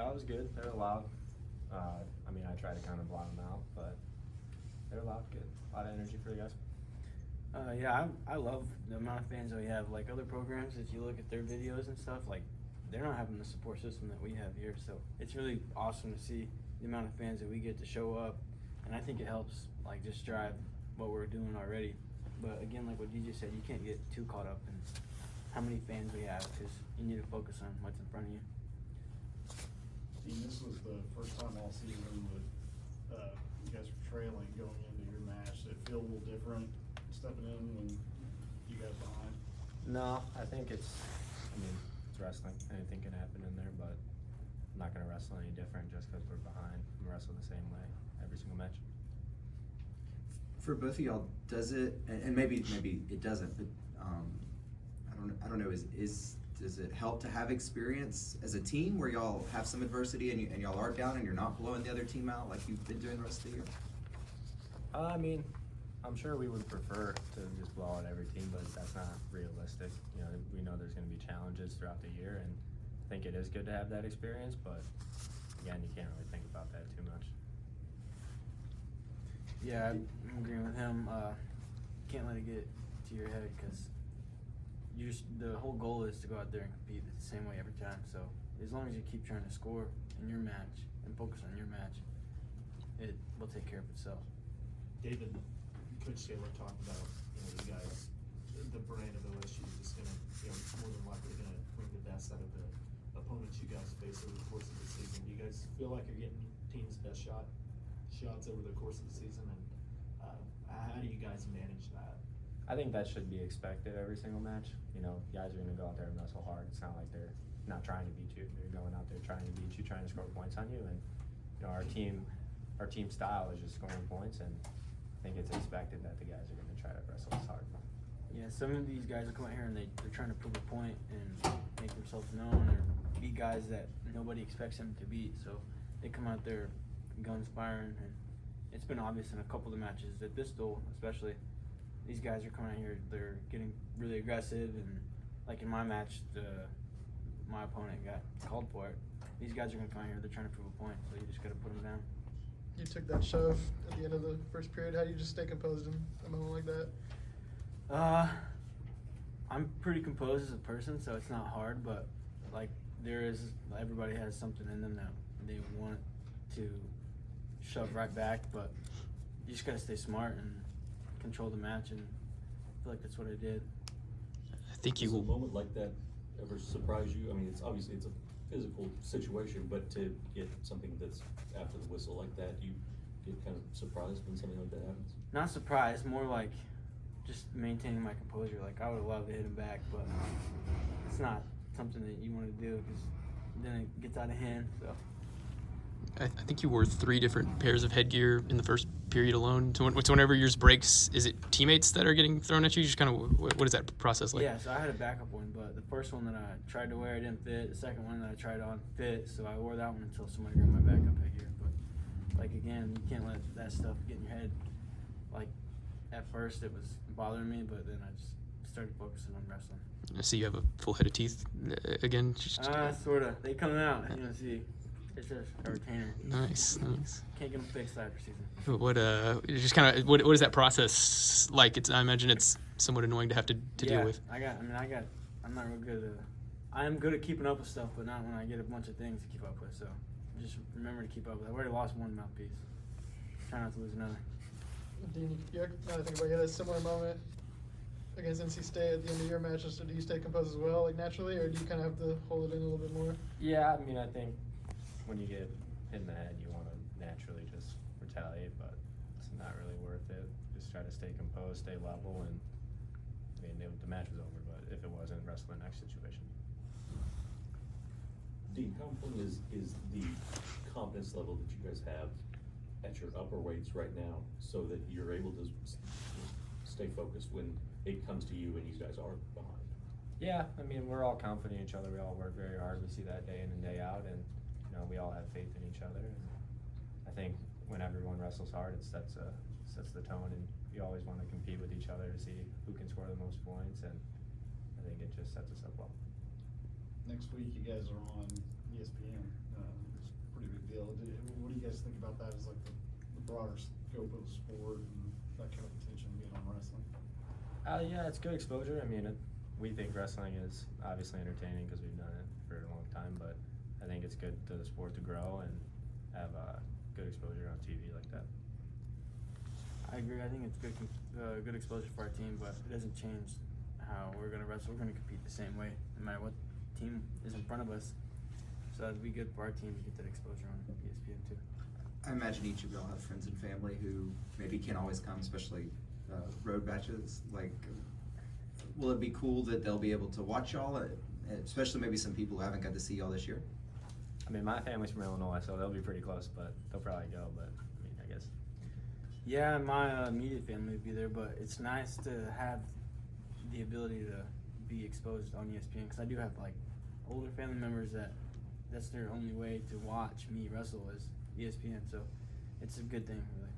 That was good. They're loud. I mean, I try to kind of block them out, but they're loud. Good. A lot of energy for the guys. Yeah, I love the amount of fans that we have. Like other programs, if you look at their videos and stuff, like they're not having the support system that we have here. So it's really awesome to see the amount of fans that we get to show up, and I think it helps like just drive what we're doing already. But again, like what DJ said, you can't get too caught up in how many fans we have because you need to focus on what's in front of you. Dean, this was the first time all season that you guys were trailing going into your match. Did it feel a little different stepping in when you guys behind? No, I think it's wrestling. Anything can happen in there, but I'm not going to wrestle any different just because we're behind. I'm going to wrestle the same way every single match. For both of y'all, does it, and maybe it doesn't, but I don't know, does it help to have experience as a team where y'all have some adversity and y'all are down and you're not blowing the other team out like you've been doing the rest of the year? I mean, I'm sure we would prefer to just blow out every team, but that's not realistic. You know, we know there's going to be challenges throughout the year, and I think it is good to have that experience, but again, you can't really think about that too much. Yeah, I'm agreeing with him. Can't let it get to your head because the whole goal is to go out there and compete the same way every time. So as long as you keep trying to score in your match and focus on your match, it will take care of itself. David, Coach Taylor talked about, you guys, the brand of OSU is going to, more than likely going to bring the best out of the opponents you guys face over the course of the season. Do you guys feel like you're getting team's best shots over the course of the season, and how do you guys manage that? I think that should be expected every single match. You know, guys are going to go out there and wrestle hard. It's not like they're not trying to beat you. They're going out there trying to beat you, trying to score points on you. And you know, our team style is just scoring points, and I think it's expected that the guys are going to try to wrestle as hard. Yeah, some of these guys will come out here and they're trying to prove a point and make themselves known or beat guys that nobody expects them to beat. So they come out there guns firing, and it's been obvious in a couple of the matches at this duel especially. These guys are coming out here, they're getting really aggressive, and like in my match, my opponent got called for it. These guys are going to come out here, they're trying to prove a point, so you just got to put them down. You took that shove at the end of the first period. How do you just stay composed in a moment like that? I'm pretty composed as a person, so it's not hard, but like everybody has something in them that they want to shove right back, but you just got to stay smart and control the match, and I feel like that's what I did. I think Does a moment like that ever surprise you? I mean, it's a physical situation, but to get something that's after the whistle like that, you get kind of surprised when something like that happens? Not surprised, more like just maintaining my composure. Like I would have loved to hit him back, but it's not something that you want to do because then it gets out of hand. So I think you wore 3 different pairs of headgear in the first period alone. So whenever yours breaks, is it teammates that are getting thrown at you? Just kind of, what is that process like? Yeah, so I had a backup one, but the first one that I tried to wear didn't fit. The second one that I tried on fit, so I wore that one until somebody got my backup headgear. But like again, you can't let that stuff get in your head. Like at first it was bothering me, but then I just started focusing on wrestling. I see you have a full head of teeth again. Sort of. They come out, see. It's just a retainer. Nice. Can't get them fixed after season. What is that process like? I imagine it's somewhat annoying to have to deal with. I'm not real good at I am good at keeping up with stuff, but not when I get a bunch of things to keep up with. So just remember to keep up with it. I've already lost one mouthpiece. Try not to lose another. Dean, now that I think about it, you had a similar moment against NC State at the end of your matches. So do you stay composed as well, like naturally, or do you kind of have to hold it in a little bit more? Yeah, I mean, I think when you get hit in the head, you want to naturally just retaliate, but it's not really worth it. Just try to stay composed, stay level, and I mean, the match was over, but if it wasn't, wrestle the next situation. Dean, how important is the confidence level that you guys have at your upper weights right now so that you're able to stay focused when it comes to you and you guys are behind? Yeah, I mean, we're all confident in each other. We all work very hard. We see that day in and day out, and we all have faith in each other. And I think when everyone wrestles hard, it sets the tone, and you always want to compete with each other to see who can score the most points, and I think it just sets us up well. Next week, you guys are on ESPN. pretty big deal. What do you guys think about that as like the broader scope of the sport and that kind of attention being on wrestling? Yeah, it's good exposure. I mean, we think wrestling is obviously entertaining because we've done it for a long time, but I think it's good to the sport to grow and have good exposure on TV like that. I agree. I think it's good exposure for our team, but it doesn't change how we're gonna wrestle. We're gonna compete the same way, no matter what team is in front of us. So it'd be good for our team to get that exposure on ESPN too. I imagine each of y'all have friends and family who maybe can't always come, especially road matches. Like, will it be cool that they'll be able to watch y'all, especially maybe some people who haven't got to see y'all this year? I mean, my family's from Illinois, so they'll be pretty close, but they'll probably go. But I mean, I guess. Yeah, my immediate family would be there, but it's nice to have the ability to be exposed on ESPN because I do have like older family members that's their only way to watch me wrestle is ESPN. So it's a good thing, really.